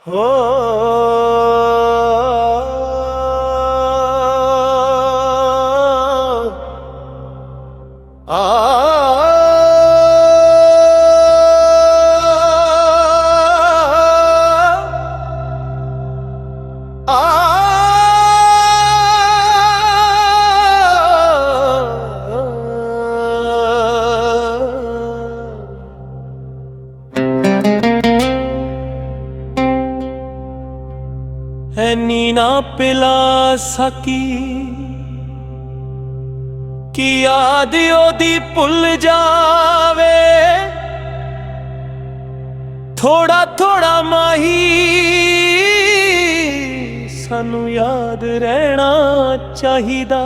हो ऐनी ना पिला सकी कि याद ओदी भुल जावे। थोड़ा थोड़ा माही सानू याद रहना चाहिदा।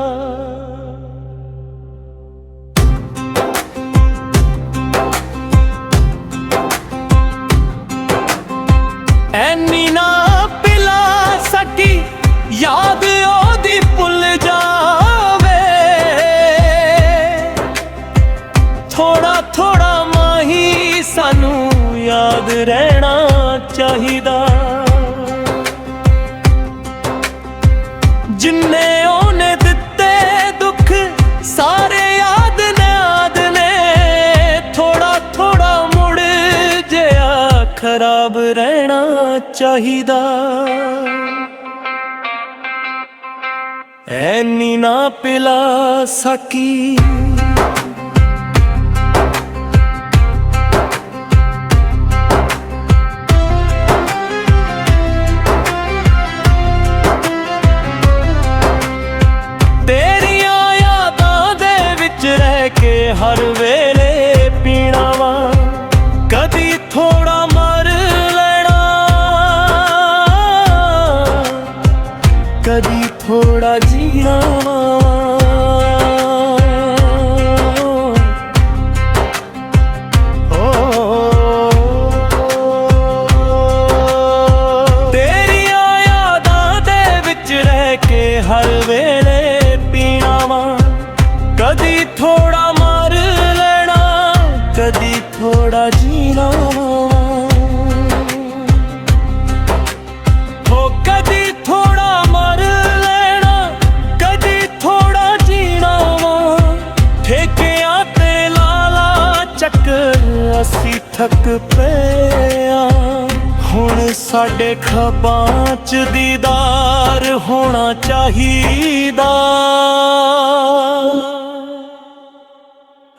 ऐनी ना पिला सकी याद ओदी भुल जावे। थोड़ा थोड़ा माही सानू याद रहना चाहिदा। जिन्ने ओने दिते दुख सारे याद ने थोड़ा थोड़ा मुड़ जिया खराब रहना चाहिदा। ऐनी ना पिला सकी तेरियां यादां दे विच रह के हर वेले पीना वा। कदी थोड़ा मर लेना कदी थोड़ा जीना तेरियां यादां दे विच रह के हर वेले पीना वा। कदी थोड़ा मर लेना कदी थोड़ा जीना हो। कदी थोड़ा मर लेना कदी थोड़ा जीना वा। ठेकियां ते लाला चक्कर असी थक पे हुण साडे खबां च दीदार होना चाहिदा।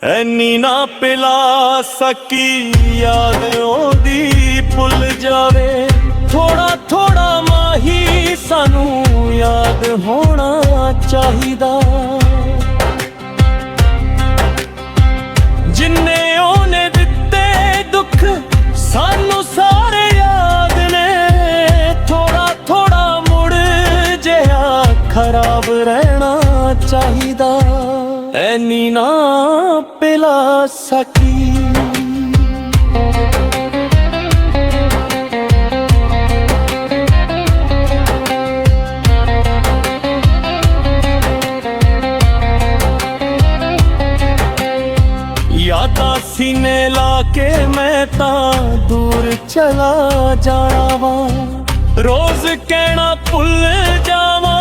ऐनी ना पिला सकी याद ओदी भुल जावे। थोड़ा थोड़ा माही सानू याद होना चाहिदा। जिन्ने ओने दिते दुख सानू सारे याद ने थोड़ा थोड़ा मुड़ जिया खराब रहना चाहिदा। ऐनी ना पिला सकी यादां सीने लाके मैं तां दूर चला जाना वा। रोज कहना भुल जावा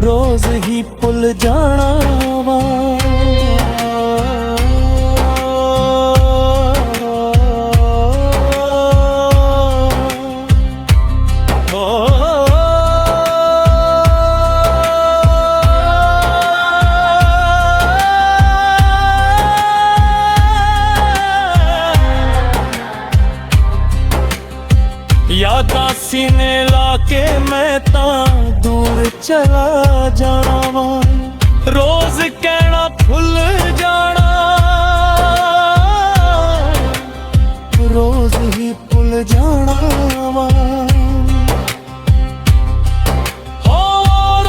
रोज ही भुल जाना वा। यादां सीने लाके मैं तां दूर चला जाना वा। रोज कहना भुल जाना रोज ही भुल जाना वा। हो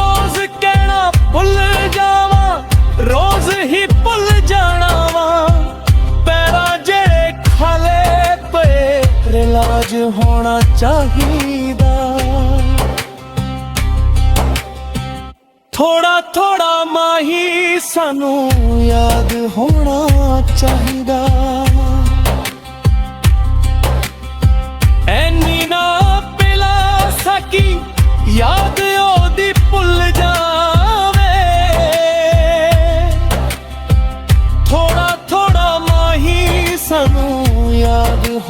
रोज कहना भुल जावा रोज ही भुल जाना वा। पैरां जेड़े खाले पे इलाज होना चाहिदा। थोड़ा थोड़ा माही सानू याद होना चाहिदा।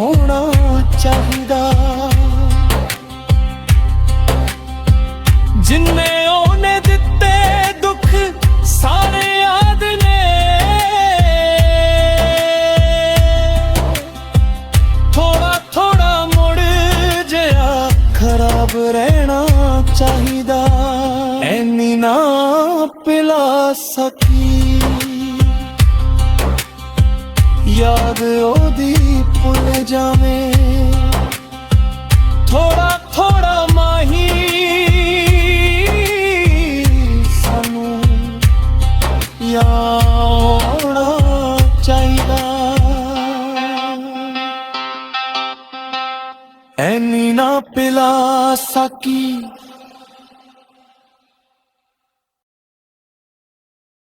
ਹੋਣਾ ਚਾਹੀਦਾ। ਜਿੰਨੇ ਉਹਨੇ ਦਿੱਤੇ ਦੁੱਖ ਸਾਰੇ ਯਾਦ ਨੇ, ਥੋੜਾ ਥੋੜਾ ਮੁੜ ਜਿਹਾ ਖਰਾਬ ਰਹਿਣਾ ਚਾਹੀਦਾ। ਐਨੀ ਨਾ ਪਿਲਾ ਸਕੀ ਯਾਦ ਉਹਦੀ ਭੁੱਲ ਜਾਵੇਂ, ਥੋੜਾ ਥੋੜਾ ਮਾਹੀ ਸਾਨੂੰ ਯਾਦ ਆਉਣਾ ਚਾਹੀਦਾ। ਐਨੀ ਨਾ ਪਿਲਾ ਸਕੀ